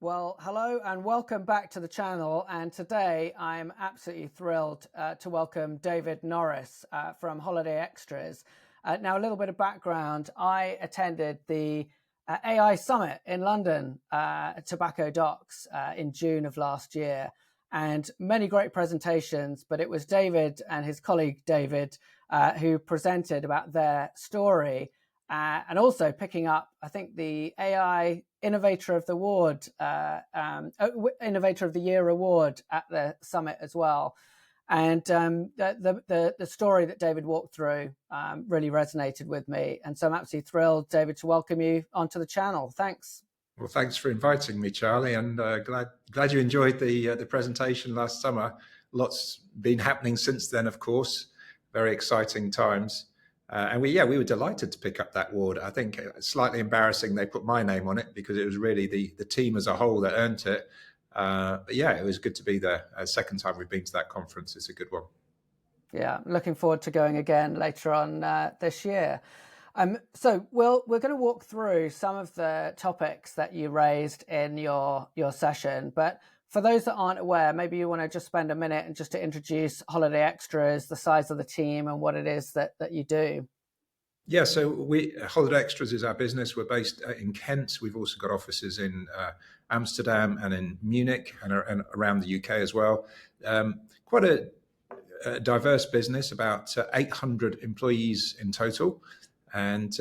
Well, hello and welcome back to the channel. And today I'm absolutely thrilled to welcome David Norris from Holiday Extras. Now, a little bit of background. I attended the AI Summit in London at Tobacco Docks in June of last year, and many great presentations, but it was David and his colleague David who presented about their story. And also picking up, I think, the AI Innovator of the Innovator of the Year award at the summit as well. And the story that David walked through really resonated with me. And so I'm absolutely thrilled, David, to welcome you onto the channel. Thanks. Well, thanks for inviting me, Charlie, and glad you enjoyed the presentation last summer. Lots been happening since then, of course. Very exciting times. And we were delighted to pick up that award. I think it's slightly embarrassing they put my name on it because it was really the team as a whole that earned it. But yeah, it was good to be there. Second time we've been to that conference. It's a good one. Yeah, looking forward to going again later on this year. So we're going to walk through some of the topics that you raised in your session, but for those that aren't aware, maybe you want to just spend a minute and just to introduce Holiday Extras, the size of the team and what it is that you do. Yeah, so Holiday Extras is our business. We're based in Kent. We've also got offices in Amsterdam and in Munich and around the UK as well. Quite a diverse business, about 800 employees in total. And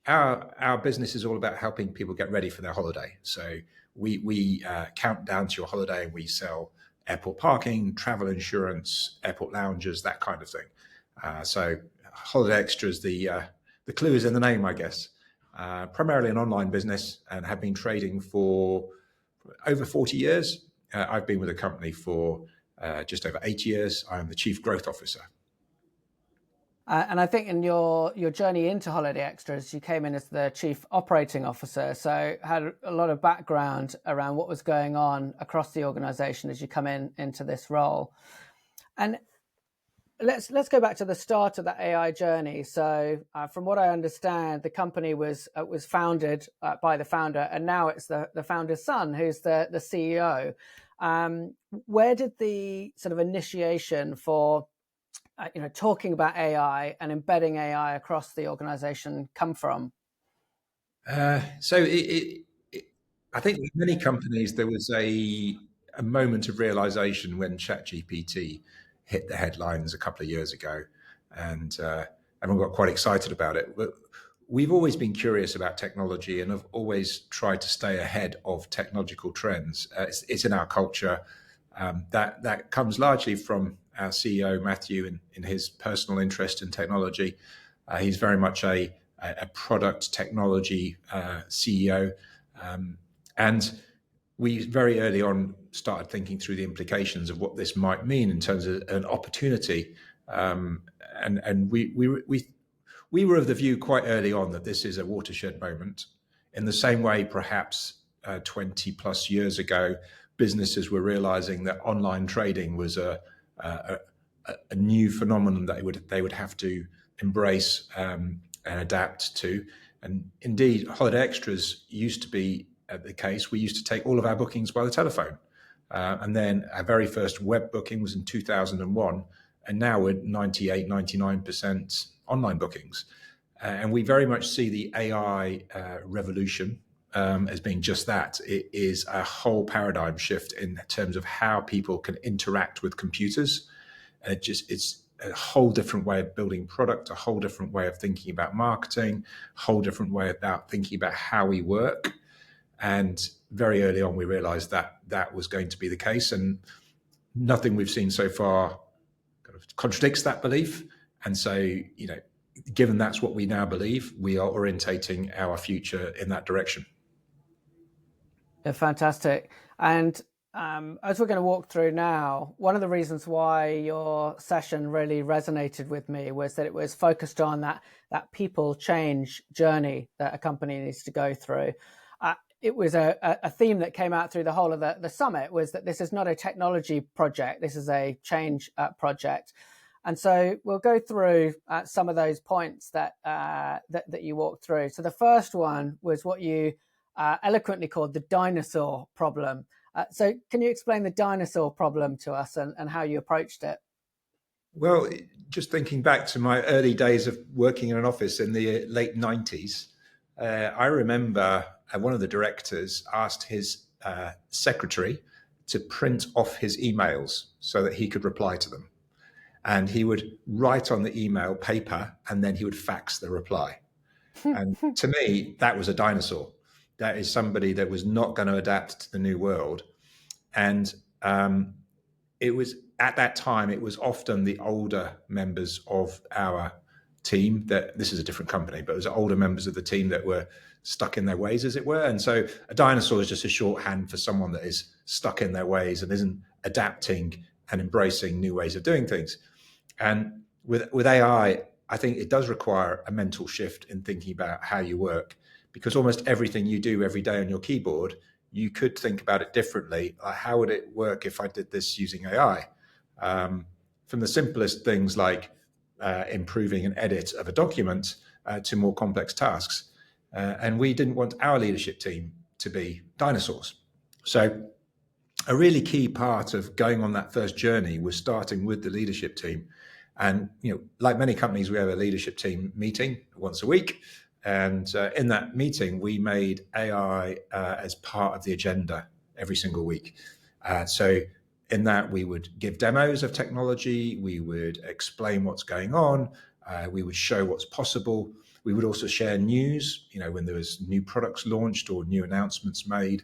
our business is all about helping people get ready for their holiday. So we count down to your holiday and we sell airport parking, travel insurance, airport lounges, that kind of thing. So Holiday Extras, the clue is in the name, I guess. Primarily an online business and have been trading for over 40 years. I've been with the company for just over 8 years. I'm the Chief Growth Officer. And I think in your journey into Holiday Extras, you came in as the Chief Operating Officer, so had a lot of background around what was going on across the organization as you come into this role. And let's go back to the start of that AI journey. So from what I understand, the company was founded by the founder, and now it's the founder's son who's the CEO. Where did the sort of initiation for talking about AI and embedding AI across the organization come from? So I think with many companies, there was a moment of realization when ChatGPT hit the headlines a couple of years ago, and everyone got quite excited about it. But we've always been curious about technology and have always tried to stay ahead of technological trends. It's in our culture. That comes largely from our CEO, Matthew, in his personal interest in technology. He's very much a product technology CEO. And we very early on started thinking through the implications of what this might mean in terms of an opportunity. And we were of the view quite early on that this is a watershed moment. In the same way, perhaps 20 plus years ago, businesses were realizing that online trading was a new phenomenon that they would have to embrace and adapt to. And indeed, Holiday Extras used to be the case. We used to take all of our bookings by the telephone. And then our very first web booking was in 2001. And now we're 98, 99% online bookings. And we very much see the AI revolution as being just that. It is a whole paradigm shift in terms of how people can interact with computers. It's a whole different way of building product, a whole different way of thinking about marketing, a whole different way about thinking about how we work. And very early on, we realized that that was going to be the case. And nothing we've seen so far kind of contradicts that belief. And so, given that's what we now believe, we are orientating our future in that direction. Yeah, fantastic. And as we're going to walk through now, one of the reasons why your session really resonated with me was that it was focused on that people change journey that a company needs to go through. It was a theme that came out through the whole of the summit, was that this is not a technology project, this is a change project. And so we'll go through some of those points that you walked through. So the first one was what you eloquently called the dinosaur problem. So can you explain the dinosaur problem to us and how you approached it? Well, just thinking back to my early days of working in an office in the late 90s, I remember one of the directors asked his secretary to print off his emails so that he could reply to them. And he would write on the email paper and then he would fax the reply. And to me, that was a dinosaur. That is somebody that was not going to adapt to the new world. And it was at that time, it was often the older members of our team that this is a different company, but it was older members of the team that were stuck in their ways, as it were. And so a dinosaur is just a shorthand for someone that is stuck in their ways and isn't adapting and embracing new ways of doing things. And with AI, I think it does require a mental shift in thinking about how you work, because almost everything you do every day on your keyboard, you could think about it differently. Like, how would it work if I did this using AI? From the simplest things like improving an edit of a document to more complex tasks. And we didn't want our leadership team to be dinosaurs. So a really key part of going on that first journey was starting with the leadership team. And, like many companies, we have a leadership team meeting once a week. And in that meeting, we made AI as part of the agenda every single week. So in that, we would give demos of technology. We would explain what's going on. We would show what's possible. We would also share news, when there was new products launched or new announcements made.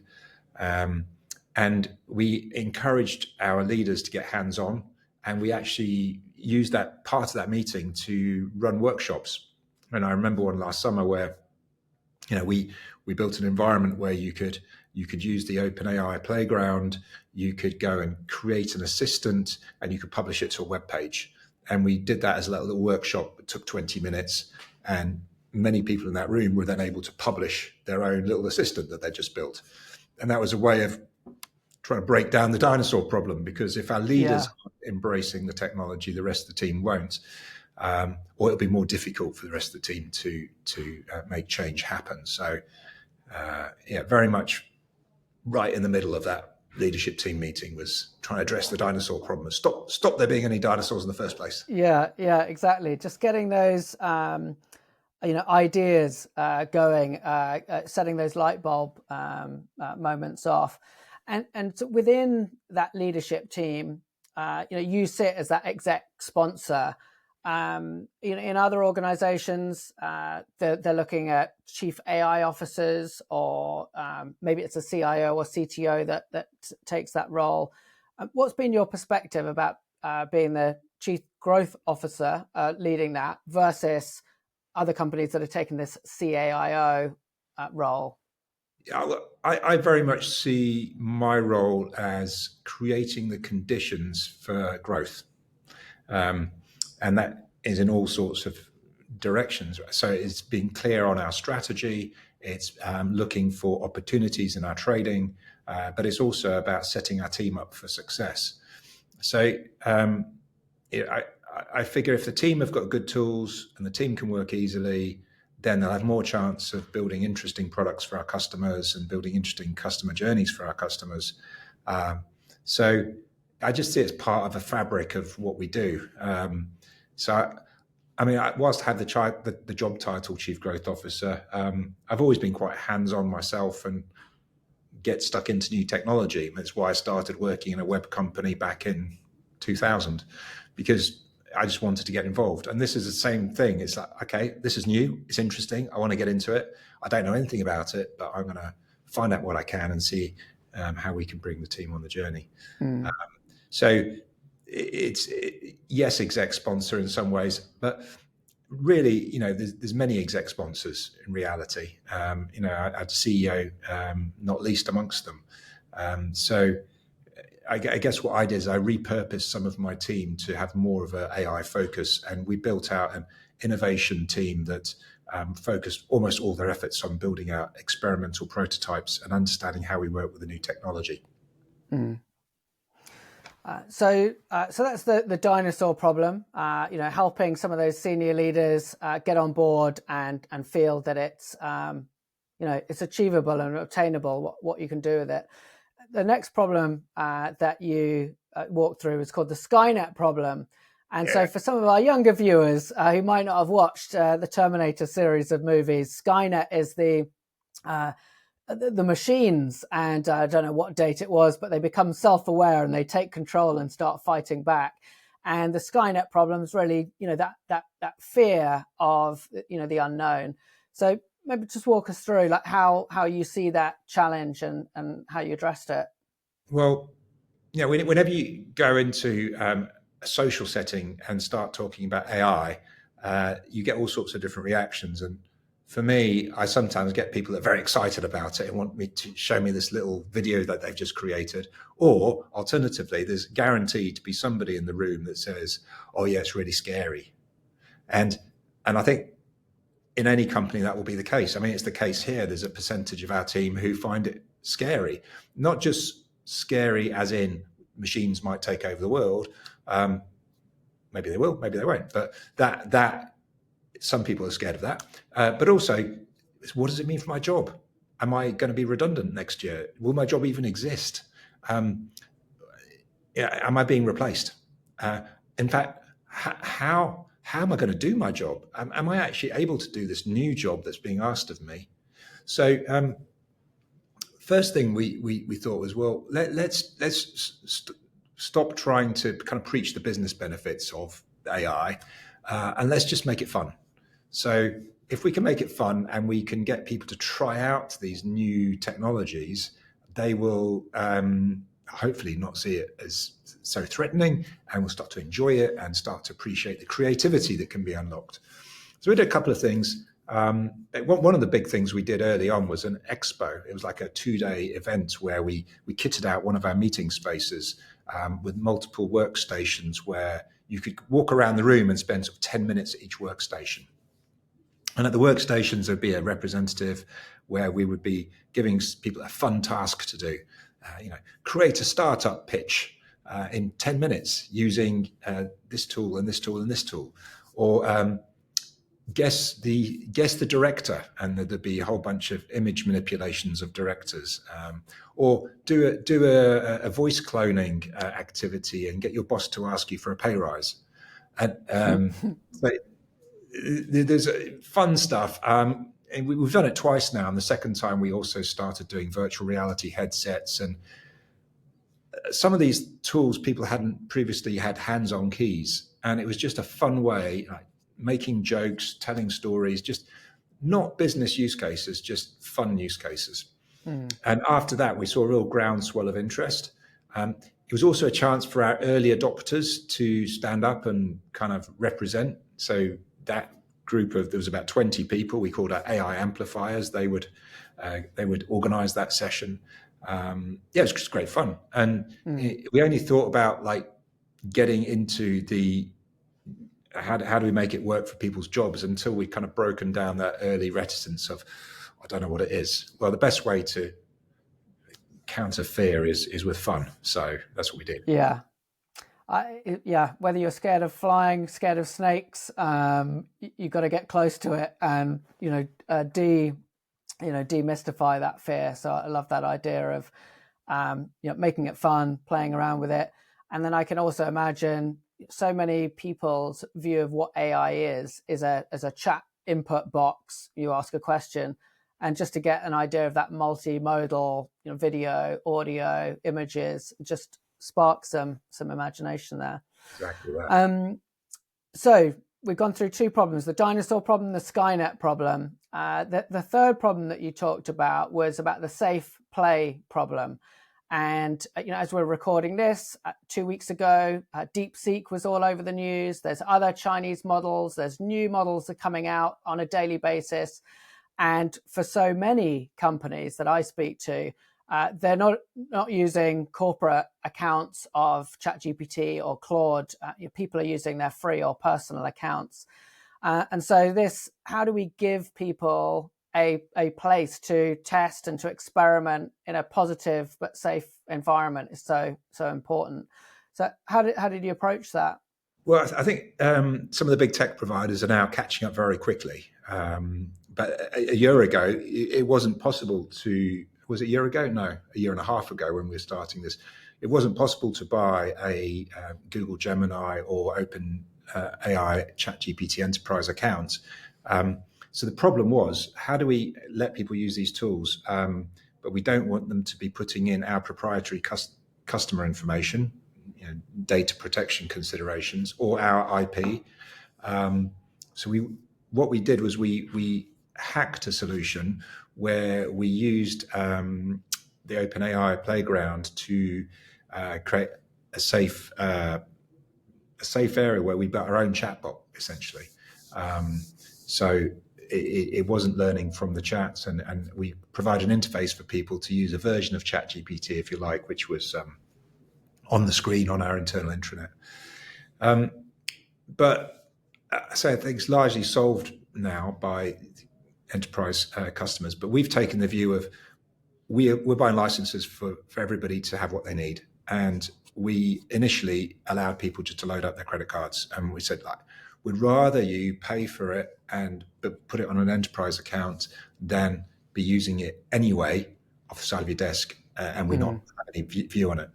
And we encouraged our leaders to get hands-on. And we actually used that part of that meeting to run workshops. And I remember one last summer where, we built an environment where you could use the OpenAI playground, you could go and create an assistant, and you could publish it to a web page. And we did that as a little workshop. It took 20 minutes, and many people in that room were then able to publish their own little assistant that they just built. And that was a way of trying to break down the dinosaur problem, because if our leaders aren't embracing the technology, the rest of the team won't. Or it'll be more difficult for the rest of the team to make change happen. So, very much right in the middle of that leadership team meeting was trying to address the dinosaur problem. Stop there being any dinosaurs in the first place. Yeah, exactly. Just getting those, ideas going, setting those light bulb moments off, and so within that leadership team, you sit as that exec sponsor. In other organizations, they're looking at chief AI officers, or maybe it's a CIO or CTO that takes that role. What's been your perspective about being the chief growth officer leading that versus other companies that are taking this CAIO role? I very much see my role as creating the conditions for growth. And that is in all sorts of directions. So it's being clear on our strategy. It's looking for opportunities in our trading, but it's also about setting our team up for success. So I figure if the team have got good tools and the team can work easily, then they'll have more chance of building interesting products for our customers and building interesting customer journeys for our customers. So I just see it as part of the fabric of what we do. Whilst I have the job title Chief Growth Officer, I've always been quite hands-on myself and get stuck into new technology. That's why I started working in a web company back in 2000, because I just wanted to get involved. And this is the same thing. It's like, okay, this is new. It's interesting. I want to get into it. I don't know anything about it, but I'm going to find out what I can and see how we can bring the team on the journey. So it's yes, exec sponsor in some ways, but really, there's many exec sponsors in reality. I had CEO, not least amongst them. So I guess what I did is I repurposed some of my team to have more of an AI focus, and we built out an innovation team that focused almost all their efforts on building out experimental prototypes and understanding how we work with the new technology. So that's the dinosaur problem. Helping some of those senior leaders get on board and feel that it's it's achievable and obtainable what you can do with it. The next problem that you walked through is called the Skynet problem. And so for some of our younger viewers who might not have watched the Terminator series of movies, Skynet is the machines, and I don't know what date it was, but they become self-aware and they take control and start fighting back. And the Skynet problem is really, that fear of, the unknown. So maybe just walk us through like how you see that challenge and how you addressed it. Well, whenever you go into a social setting and start talking about AI, you get all sorts of different reactions. And for me, I sometimes get people that are very excited about it and want me to show me this little video that they've just created. Or alternatively, there's guaranteed to be somebody in the room that says, oh yeah, it's really scary. And I think in any company that will be the case. I mean, it's the case here. There's a percentage of our team who find it scary, not just scary as in machines might take over the world. Maybe they will, maybe they won't. But that some people are scared of that. But also, what does it mean for my job? Am I going to be redundant next year? Will my job even exist? Am I being replaced? In fact, how am I going to do my job? Am I actually able to do this new job that's being asked of me? So first thing we thought was, well, let's stop trying to kind of preach the business benefits of AI, and let's just make it fun. So if we can make it fun and we can get people to try out these new technologies, they will hopefully not see it as so threatening, and will start to enjoy it and start to appreciate the creativity that can be unlocked. So we did a couple of things. One of the big things we did early on was an expo. It was like a 2-day event where we kitted out one of our meeting spaces with multiple workstations where you could walk around the room and spend sort of 10 minutes at each workstation. And at the workstations, there'd be a representative where we would be giving people a fun task to do. Create a startup pitch in 10 minutes using this tool and this tool and this tool, or guess the director, and there'd be a whole bunch of image manipulations of directors, or do a voice cloning activity and get your boss to ask you for a pay rise. And so there's fun stuff. And we've done it twice now. And the second time we also started doing virtual reality headsets, and some of these tools people hadn't previously had hands-on keys, and it was just a fun way, like making jokes, telling stories, just not business use cases, just fun use cases. And after that, we saw a real groundswell of interest. It was also a chance for our early adopters to stand up and kind of represent. So that group there was about 20 people. We called our AI amplifiers. They would organize that session. It was just great fun. And we only thought about like getting into the how do we make it work for people's jobs until we kind of broken down that early reticence of, I don't know what it is. Well, the best way to counter fear is with fun. So that's what we did. Yeah. Whether you're scared of flying, scared of snakes, you've got to get close to it and, demystify that fear. So I love that idea of, making it fun, playing around with it. And then I can also imagine so many people's view of what AI is as a chat input box. You ask a question, and just to get an idea of that multimodal, video, audio, images, just spark some imagination there. Exactly right. So we've gone through two problems: the dinosaur problem, the Skynet problem. The third problem that you talked about was about the safe play problem. And as we're recording this, 2 weeks ago, DeepSeek was all over the news. There's other Chinese models. There's new models that are coming out on a daily basis. And for so many companies that I speak to, they're not using corporate accounts of ChatGPT or Claude. People are using their free or personal accounts. And so how do we give people a place to test and to experiment in a positive but safe environment is so important. So how did you approach that? Well, I think some of the big tech providers are now catching up very quickly. but a year ago, it wasn't possible to. Was it a year ago? No, a year and a half ago when we were starting this, it wasn't possible to buy a Google Gemini or Open AI ChatGPT Enterprise account. So the problem was, how do we let people use these tools? But we don't want them to be putting in our proprietary customer information, data protection considerations, or our IP. So what we did was we hacked a solution where we used the OpenAI playground to create a safe area where we built our own chatbot, essentially. So it wasn't learning from the chats, and we provide an interface for people to use a version of ChatGPT, if you like, which was on the screen on our internal intranet. But so I think it's largely solved now by enterprise customers. But we've taken the view of we're buying licenses for everybody to have what they need. And we initially allowed people just to load up their credit cards. And we said, like, we'd rather you pay for it and put it on an enterprise account than be using it anyway off the side of your desk and we're not having any view on it.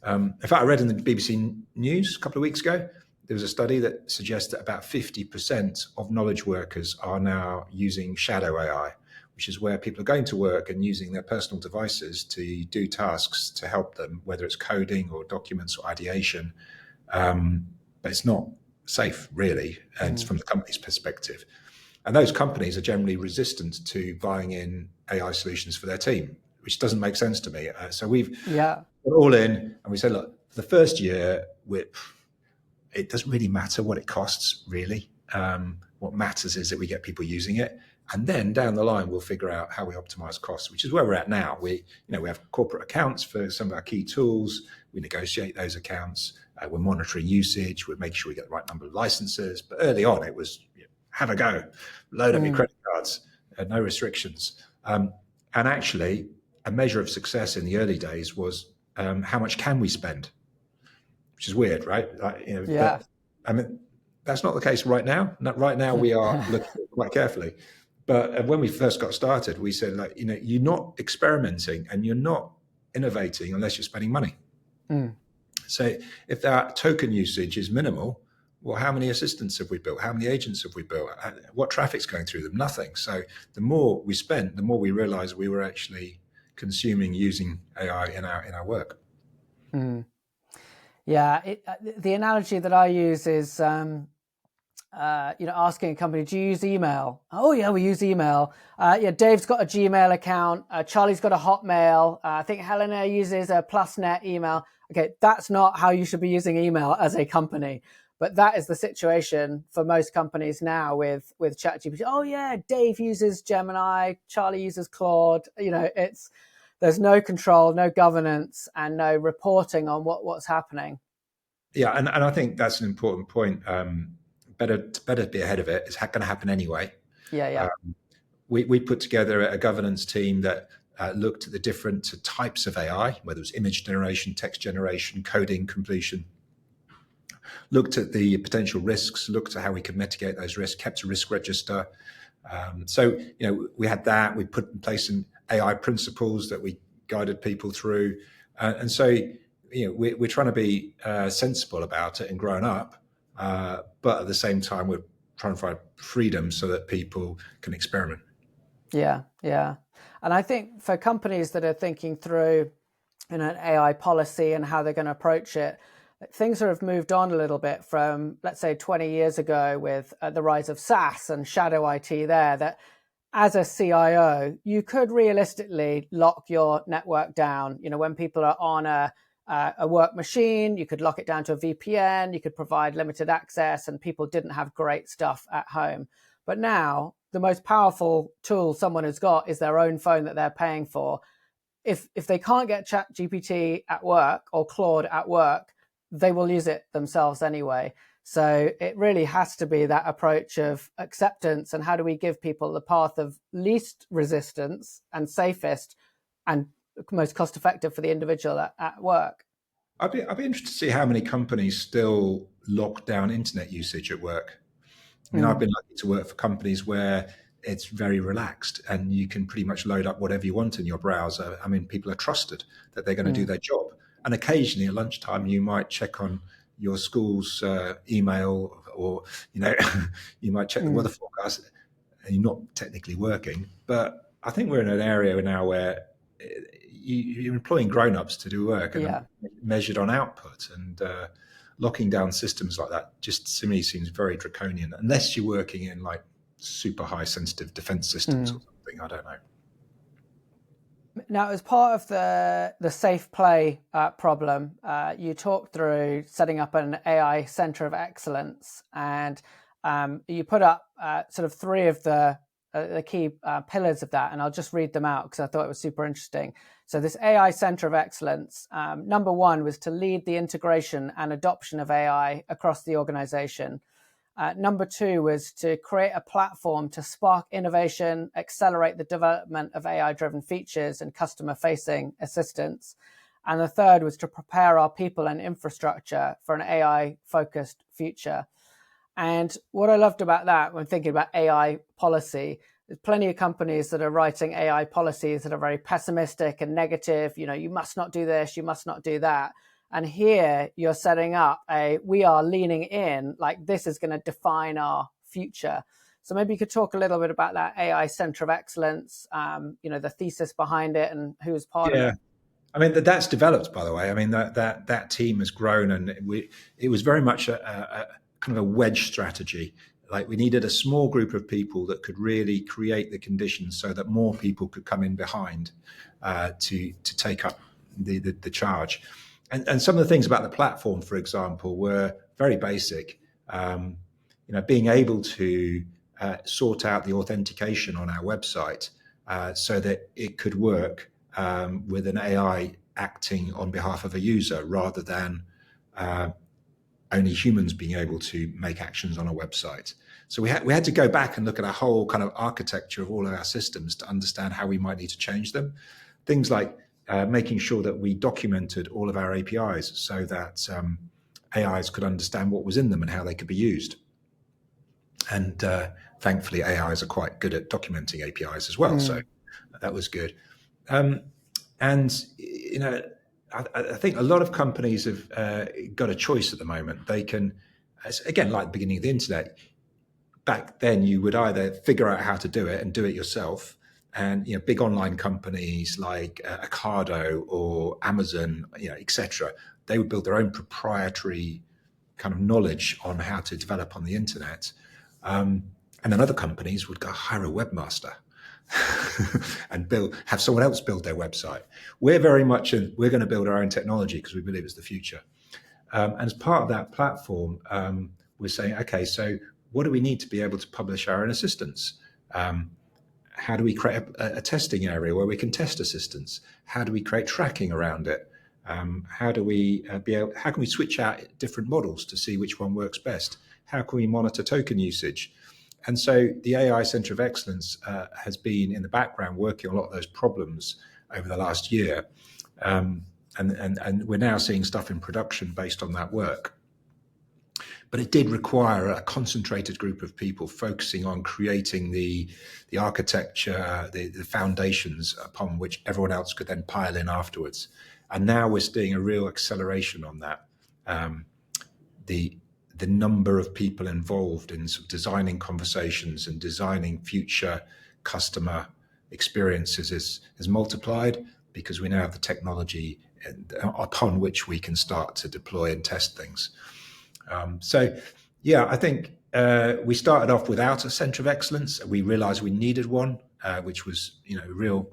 In fact, I read in the BBC News a couple of weeks ago, there was a study that suggests that about 50% of knowledge workers are now using shadow AI, which is where people are going to work and using their personal devices to do tasks to help them, whether it's coding or documents or ideation. But it's not safe, really, and it's from the company's perspective. And those companies are generally resistant to buying in AI solutions for their team, which doesn't make sense to me. So we've put all in, and we said, look, for the first year, it doesn't really matter what it costs, really. What matters is that we get people using it. And then down the line, we'll figure out how we optimize costs, which is where we're at now. We have corporate accounts for some of our key tools. We negotiate those accounts. We're monitoring usage. We're making sure we get the right number of licenses. But early on, it was have a go, load up your credit cards, no restrictions. And actually, a measure of success in the early days was how much can we spend, which is weird, right? But, I mean, that's not the case right now. Right now, we are looking at it quite carefully. But when we first got started, we said, like, you're not experimenting and you're not innovating unless you're spending money. So if that token usage is minimal, well, how many assistants have we built? How many agents have we built? What traffic's going through them? Nothing. So the more we spent, the more we realized we were actually using AI in our work. Yeah, the analogy that I use is, asking a company, do you use email? Oh yeah, we use email. Dave's got a Gmail account. Charlie's got a Hotmail. I think Helena uses a PlusNet email. Okay, that's not how you should be using email as a company. But that is the situation for most companies now with ChatGPT. Oh yeah, Dave uses Gemini. Charlie uses Claude. There's no control, no governance, and no reporting on what's happening. Yeah, and I think that's an important point. Better to be ahead of it. It's going to happen anyway. Yeah. We put together a governance team that looked at the different types of AI, whether it was image generation, text generation, coding completion, looked at the potential risks, looked at how we could mitigate those risks, kept a risk register. So we had that. We put in place some AI principles that we guided people through. And so we're trying to be sensible about it and grown up. But at the same time, we're trying to find freedom so that people can experiment. Yeah. And I think for companies that are thinking through an AI policy and how they're going to approach it, things have moved on a little bit from, let's say, 20 years ago with the rise of SaaS and shadow IT there, that as a CIO, you could realistically lock your network down. When people are on a work machine, you could lock it down to a VPN, you could provide limited access, and people didn't have great stuff at home. But now the most powerful tool someone has got is their own phone that they're paying for. If they can't get ChatGPT at work or Claude at work, they will use it themselves anyway. So it really has to be that approach of acceptance, and how do we give people the path of least resistance and safest and most cost effective for the individual at work. I'd be interested to see how many companies still lock down internet usage at work. I mean, I've been lucky to work for companies where it's very relaxed, and you can pretty much load up whatever you want in your browser. I mean, people are trusted that they're going to do their job. And occasionally at lunchtime, you might check on your school's email, or you might check the weather forecast, and you're not technically working. But I think we're in an area now where you're employing grown-ups to do work and measured on output, and locking down systems like that just to me seems very draconian, unless you're working in like super high sensitive defense systems or something. I don't know. Now, as part of the safe play problem, you talked through setting up an AI center of excellence, and you put up sort of three of the key pillars of that, and I'll just read them out because I thought it was super interesting. So this AI center of excellence, number one was to lead the integration and adoption of AI across the organization. Number two was to create a platform to spark innovation, accelerate the development of AI-driven features and customer-facing assistance. And the third was to prepare our people and infrastructure for an AI-focused future. And what I loved about that when thinking about AI policy, there's plenty of companies that are writing AI policies that are very pessimistic and negative. You must not do this, you must not do that. And here you're setting up we are leaning in, like this is going to define our future. So maybe you could talk a little bit about that AI Center of Excellence, the thesis behind it and who's part of it. I mean, that's developed, by the way. I mean, that team has grown, and it was very much a kind of a wedge strategy. Like, we needed a small group of people that could really create the conditions so that more people could come in behind to take up the charge. And some of the things about the platform, for example, were very basic. Being able to sort out the authentication on our website so that it could work with an AI acting on behalf of a user, rather than only humans being able to make actions on a website. So we had to go back and look at our whole kind of architecture of all of our systems to understand how we might need to change them. Things like making sure that we documented all of our APIs so that AIs could understand what was in them and how they could be used. And thankfully, AIs are quite good at documenting APIs as well. So that was good. I think a lot of companies have got a choice at the moment. They can, again, like the beginning of the internet, back then you would either figure out how to do it and do it yourself. And big online companies like Ocado or Amazon, etc., they would build their own proprietary kind of knowledge on how to develop on the internet. And then other companies would go hire a webmaster and have someone else build their website. We're very much we're going to build our own technology because we believe it's the future. And as part of that platform, we're saying, okay, so what do we need to be able to publish our own assistants? How do we create a testing area where we can test assistants? How do we create tracking around it? How can we switch out different models to see which one works best? How can we monitor token usage? And so the AI Center of Excellence has been in the background working on a lot of those problems over the last year. And we're now seeing stuff in production based on that work. But it did require a concentrated group of people focusing on creating the architecture, the foundations upon which everyone else could then pile in afterwards. And now we're seeing a real acceleration on that. The number of people involved in sort of designing conversations and designing future customer experiences is multiplied, because we now have the technology upon which we can start to deploy and test things. I think we started off without a center of excellence. We realized we needed one, which was, a real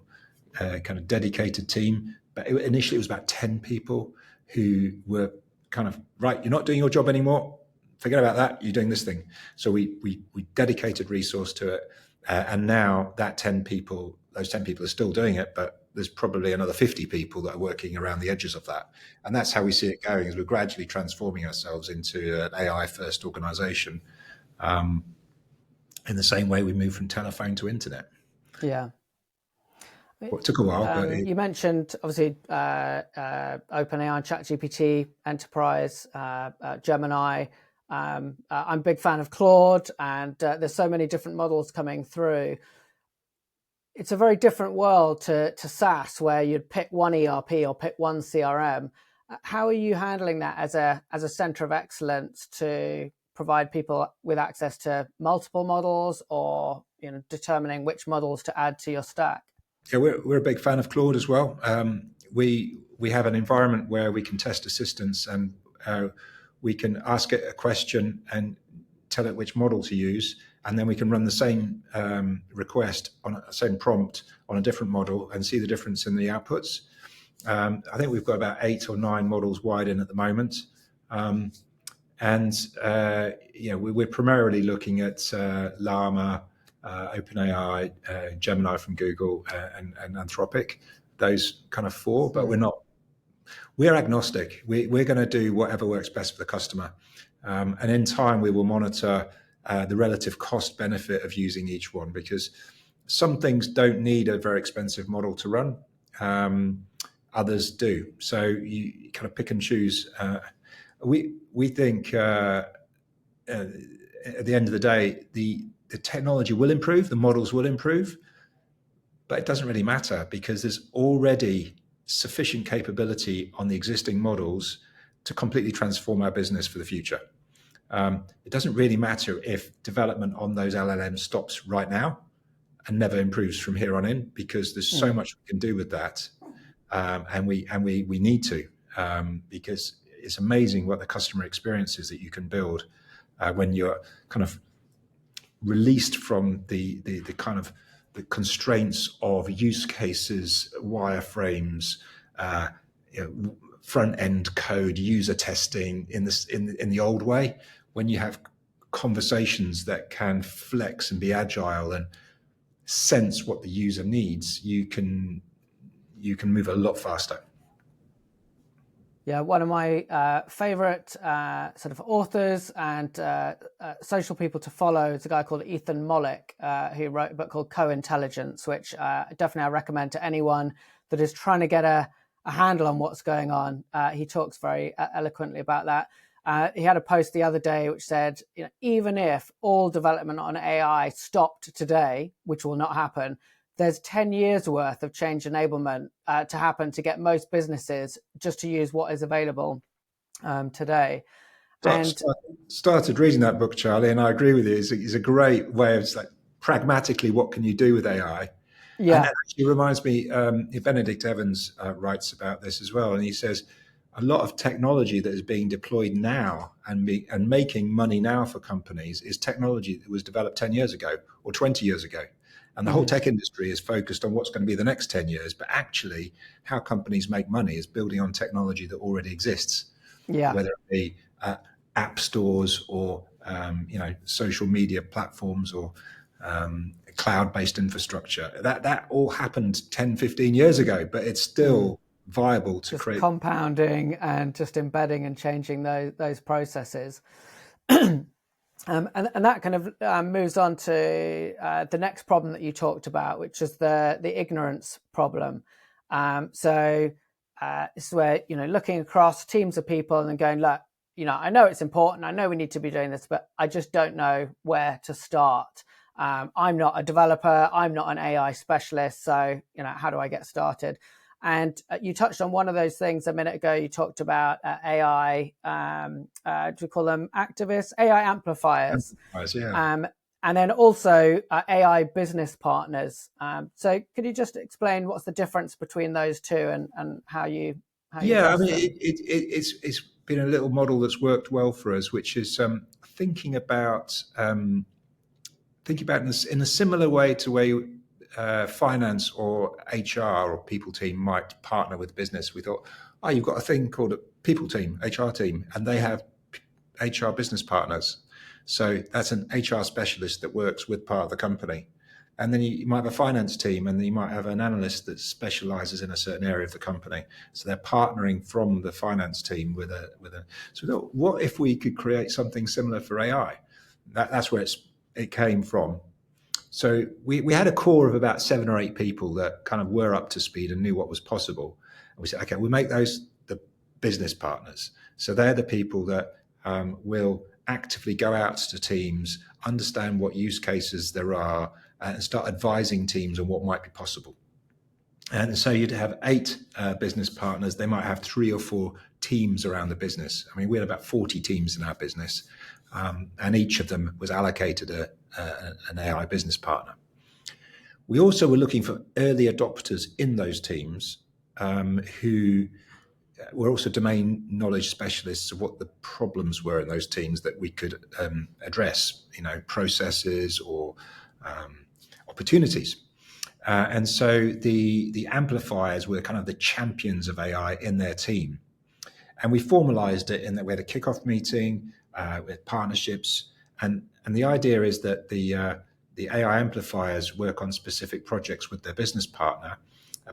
kind of dedicated team. But initially it was about 10 people who were kind of, right, you're not doing your job anymore. Forget about that. You're doing this thing. So we dedicated resource to it. And now those 10 people are still doing it, but there's probably another 50 people that are working around the edges of that. And that's how we see it going, as we're gradually transforming ourselves into an AI-first organization, in the same way we moved from telephone to internet. Yeah. Well, it took a while, but you mentioned obviously OpenAI and ChatGPT, Enterprise, Gemini. I'm a big fan of Claude, and there's so many different models coming through. It's a very different world to SaaS, where you'd pick one ERP or pick one CRM. How are you handling that as a center of excellence to provide people with access to multiple models, or determining which models to add to your stack? Yeah, we're a big fan of Claude as well. We have an environment where we can test assistance, and we can ask it a question and tell it which model to use, and then we can run the same request on the same prompt on a different model and see the difference in the outputs. I think we've got about 8 or 9 models wide in at the moment. We're primarily looking at Llama, OpenAI, Gemini from Google, and Anthropic, those kind of 4, but we're agnostic. We're going to do whatever works best for the customer. And in time, we will monitor the relative cost benefit of using each one, because some things don't need a very expensive model to run. Others do. So you kind of pick and choose. We think at the end of the day, the technology will improve, the models will improve, but it doesn't really matter, because there's already sufficient capability on the existing models to completely transform our business for the future. It doesn't really matter if development on those LLMs stops right now and never improves from here on in, because there's so much we can do with that. And we need to, because it's amazing what the customer experience is that you can build when you're kind of released from the kind of the constraints of use cases, wireframes, front end code, user testing in the old way. When you have conversations that can flex and be agile and sense what the user needs, you can move a lot faster. Yeah, one of my favorite sort of authors and social people to follow is a guy called Ethan Mollick, who wrote a book called Co-Intelligence, which definitely I recommend to anyone that is trying to get a handle on what's going on. He talks very eloquently about that. He had a post the other day which said, even if all development on AI stopped today, which will not happen, there's 10 years worth of change enablement to happen to get most businesses just to use what is available today. Started reading that book, Charlie, and I agree with you. It's a great way of like pragmatically, what can you do with AI? Yeah. And that actually reminds me, Benedict Evans writes about this as well. And he says, a lot of technology that is being deployed now and making money now for companies is technology that was developed 10 years ago or 20 years ago. And the whole tech industry is focused on what's going to be the next 10 years. But actually, how companies make money is building on technology that already exists. Yeah. Whether it be app stores or social media platforms or cloud-based infrastructure. That all happened 10, 15 years ago, but it's still viable to create. Compounding and just embedding and changing those processes. And that kind of moves on to the next problem that you talked about, which is the ignorance problem. So this is where, looking across teams of people and going, look, I know it's important. I know we need to be doing this, but I just don't know where to start. I'm not a developer. I'm not an AI specialist. So, how do I get started? And you touched on one of those things a minute ago. You talked about AI, do we call them activists? AI amplifiers. Yeah. And then also AI business partners. So could you just explain what's the difference between those two and how you I mean, it's been a little model that's worked well for us, which is thinking about in a similar way to where you, finance or HR or people team might partner with business. We thought, you've got a thing called a people team, HR team, and they have HR business partners. So that's an HR specialist that works with part of the company. And then you might have a finance team, and then you might have an analyst that specializes in a certain area of the company. So they're partnering from the finance team with a. So we thought, what if we could create something similar for AI? That's where it came from. So we had a core of about 7 or 8 people that kind of were up to speed and knew what was possible. And we said, okay, we'll make those the business partners. So they're the people that will actively go out to teams, understand what use cases there are, and start advising teams on what might be possible. And so you'd have 8 business partners. They might have 3 or 4 teams around the business. I mean, we had about 40 teams in our business, and each of them was allocated an AI business partner. We also were looking for early adopters in those teams who were also domain knowledge specialists of what the problems were in those teams that we could address, processes or opportunities. And so the amplifiers were kind of the champions of AI in their team. And we formalized it in that we had a kickoff meeting with partnerships. And the idea is that the AI amplifiers work on specific projects with their business partner,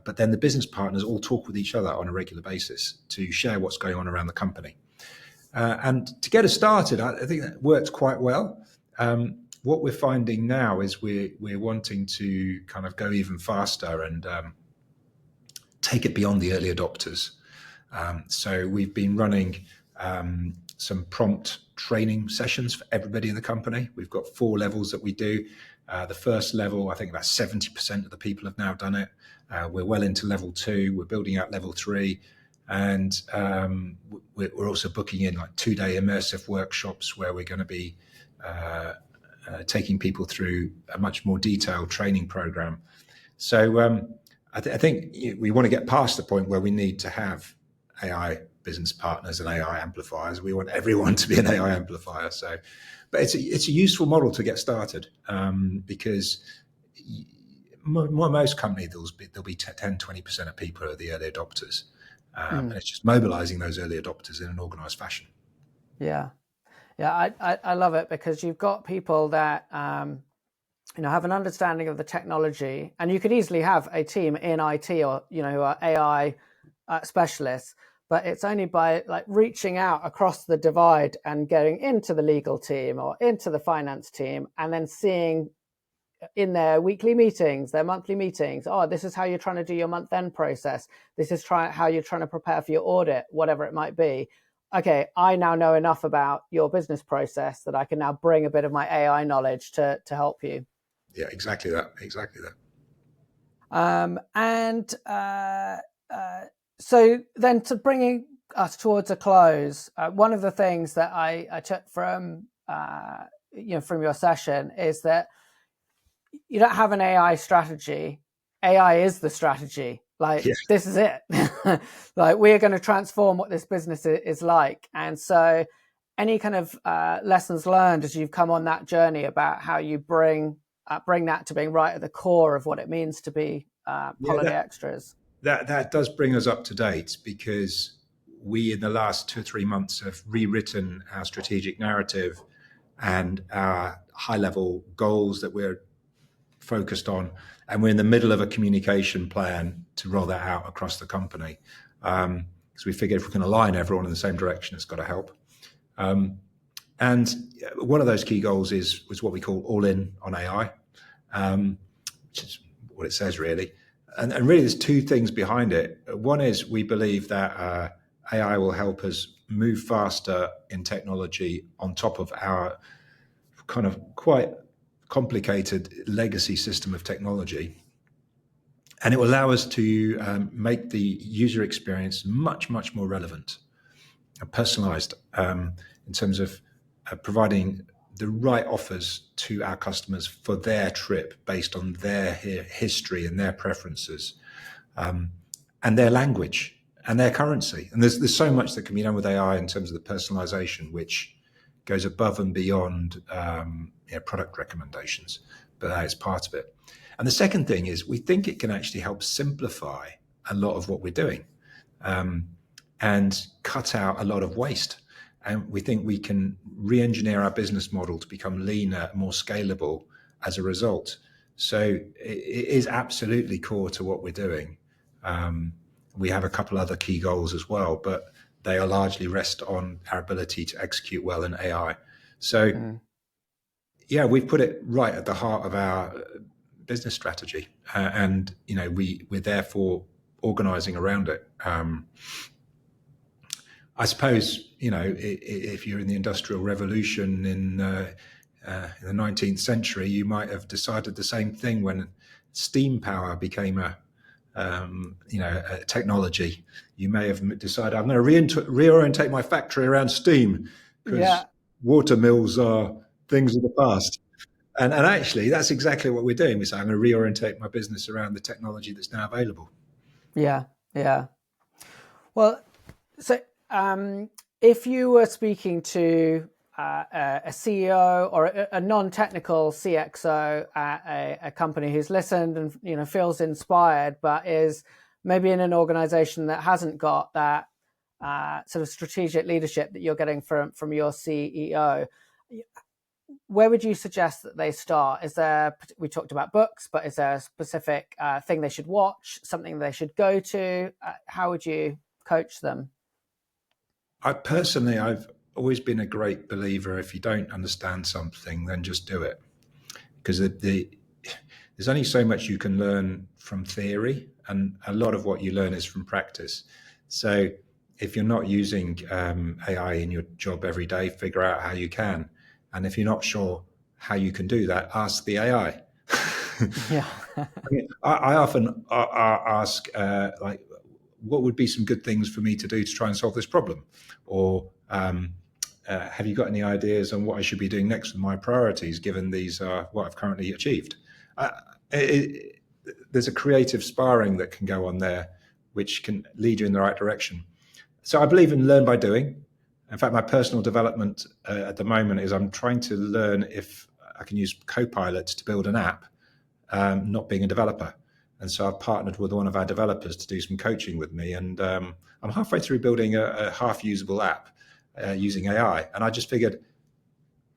but then the business partners all talk with each other on a regular basis to share what's going on around the company. And to get us started, I think that worked quite well. What we're finding now is we're wanting to kind of go even faster and take it beyond the early adopters. So we've been running some prompt training sessions for everybody in the company. We've got 4 levels that we do. The first level, I think about 70% of the people have now done it. We're well into level 2. We're building out level 3. And we're also booking in like 2-day immersive workshops where we're going to be taking people through a much more detailed training program. So I think we want to get past the point where we need to have AI business partners and AI amplifiers. We want everyone to be an AI amplifier. So, but it's a useful model to get started because most companies there'll be 10-20% of people are the early adopters, and it's just mobilizing those early adopters in an organized fashion. Yeah. I love it because you've got people that have an understanding of the technology, and you could easily have a team in IT or who are AI specialists, but it's only by like reaching out across the divide and getting into the legal team or into the finance team, and then seeing in their weekly meetings, their monthly meetings, this is how you're trying to do your month-end process. This is how you're trying to prepare for your audit, whatever it might be. Okay, I now know enough about your business process that I can now bring a bit of my AI knowledge to help you. Yeah, exactly that. So then, to bringing us towards a close, one of the things that I took from your session is that you don't have an AI strategy. AI is the strategy. This is it. Like, we're going to transform what this business is like. And so any kind of lessons learned as you've come on that journey about how you bring that to being right at the core of what it means to be holiday extras? That does bring us up to date, because we in the last 2 or 3 months have rewritten our strategic narrative and our high-level goals that we're focused on, and we're in the middle of a communication plan to roll that out across the company, because we figured if we can align everyone in the same direction, it's got to help. And one of those key goals was what we call all in on AI, which is what it says really. And really there's 2 things behind it. One is we believe that AI will help us move faster in technology on top of our kind of quite complicated legacy system of technology. And it will allow us to make the user experience much, much more relevant and personalized in terms of providing the right offers to our customers for their trip based on their history and their preferences, and their language and their currency. And there's so much that can be done with AI in terms of the personalization, which goes above and beyond product recommendations, but that is part of it. And the second thing is we think it can actually help simplify a lot of what we're doing, and cut out a lot of waste. And we think we can re-engineer our business model to become leaner, more scalable as a result. So it is absolutely core to what we're doing. We have a couple other key goals as well, but they are largely rest on our ability to execute well in AI. So yeah, we've put it right at the heart of our business strategy, and we're therefore organizing around it. I suppose, if you're in the Industrial Revolution in the 19th century, you might have decided the same thing when steam power became a technology. You may have decided, I'm going to reorientate my factory around steam because Yeah, water mills are things of the past. And actually, that's exactly what we're doing. We say, I'm going to reorientate my business around the technology that's now available. yeah, yeah. Well, so if you were speaking to a CEO or a non-technical CXO at a company who's listened and feels inspired, but is maybe in an organization that hasn't got that sort of strategic leadership that you're getting from your CEO, where would you suggest that they start? Is there, we talked about books, but is there a specific thing they should watch, something they should go to? How would you coach them? I've always been a great believer. If you don't understand something, then just do it, because there's only so much you can learn from theory, and a lot of what you learn is from practice. So if you're not using AI in your job every day, figure out how you can. And if you're not sure how you can do that, ask the AI. Yeah. I often ask, like, what would be some good things for me to do to try and solve this problem? Or have you got any ideas on what I should be doing next with my priorities, given these are what I've currently achieved? It, there's a creative sparring that can go on there, which can lead you in the right direction. So I believe in learn by doing. In fact, my personal development at the moment is I'm trying to learn if I can use Copilot to build an app, not being a developer. And so I've partnered with one of our developers to do some coaching with me. And I'm halfway through building a half usable app using AI. And I just figured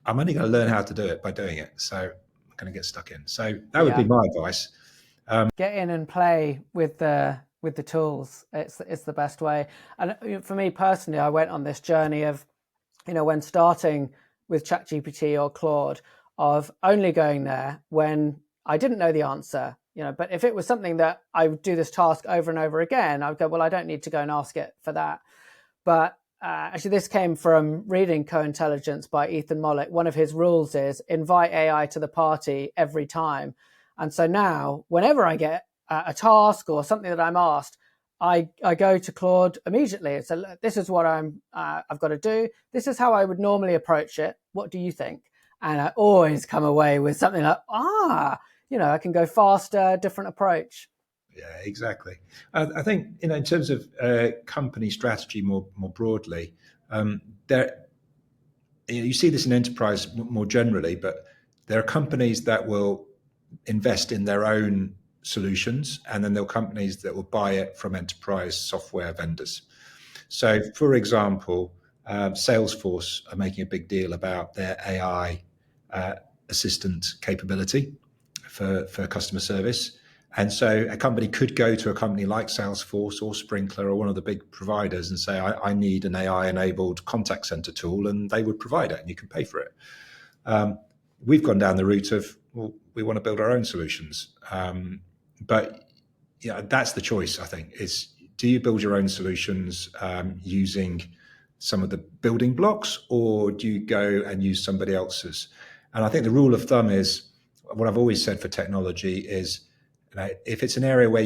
I'm only going to learn how to do it by doing it. So I'm going to get stuck in. So that would be Yeah. my advice. Get in and play with the tools. It's the best way. And for me personally, I went on this journey of, when starting with ChatGPT or Claude, of only going there when I didn't know the answer. But if it was something that I would do this task over and over again, I would go, well, I don't need to go and ask it for that. But actually, this came from reading Co-Intelligence by Ethan Mollick. One of his rules is invite AI to the party every time. And so now, whenever I get a task or something that I'm asked, I go to Claude immediately and say, this is what I've got to do. This is how I would normally approach it. What do you think? And I always come away with something like, I can go faster, different approach. Yeah, exactly. I think in terms of company strategy more broadly, there you see this in enterprise more generally, but there are companies that will invest in their own solutions, and then there are companies that will buy it from enterprise software vendors. So, for example, Salesforce are making a big deal about their AI assistant capability for customer service. And so a company could go to a company like Salesforce or Sprinkler or one of the big providers and say, I need an AI enabled contact center tool, and they would provide it and you can pay for it. We've gone down the route of, well, we want to build our own solutions. But that's the choice, I think, is do you build your own solutions using some of the building blocks, or do you go and use somebody else's? And I think the rule of thumb is what I've always said for technology is, if it's an area where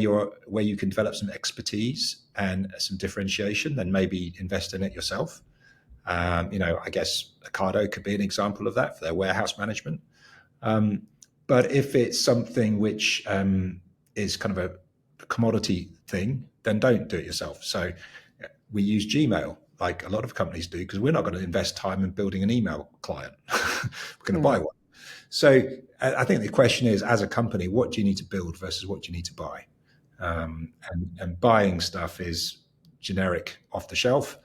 you can develop some expertise and some differentiation, then maybe invest in it yourself. I guess Ocado could be an example of that for their warehouse management. But if it's something which is kind of a commodity thing, then don't do it yourself. So we use Gmail, like a lot of companies do, because we're not going to invest time in building an email client. We're going to buy one. So I think the question is, as a company, what do you need to build versus what do you need to buy? And buying stuff is generic off the shelf.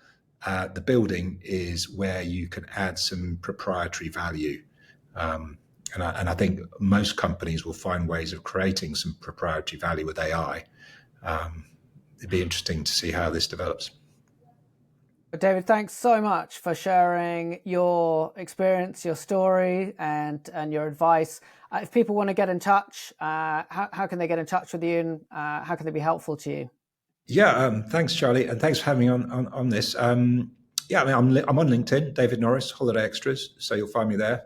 The building is where you can add some proprietary value. And I think most companies will find ways of creating some proprietary value with AI. It'd be interesting to see how this develops. David, thanks so much for sharing your experience, your story, and your advice. If people want to get in touch, how can they get in touch with you, and how can they be helpful to you? Yeah, thanks, Charlie, and thanks for having me on this. Yeah, I mean, I'm on LinkedIn, David Norris, Holiday Extras, so you'll find me there.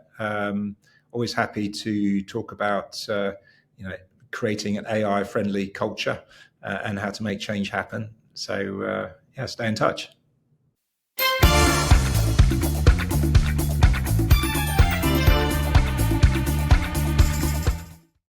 Always happy to talk about you know creating an AI friendly culture and how to make change happen. So yeah, stay in touch.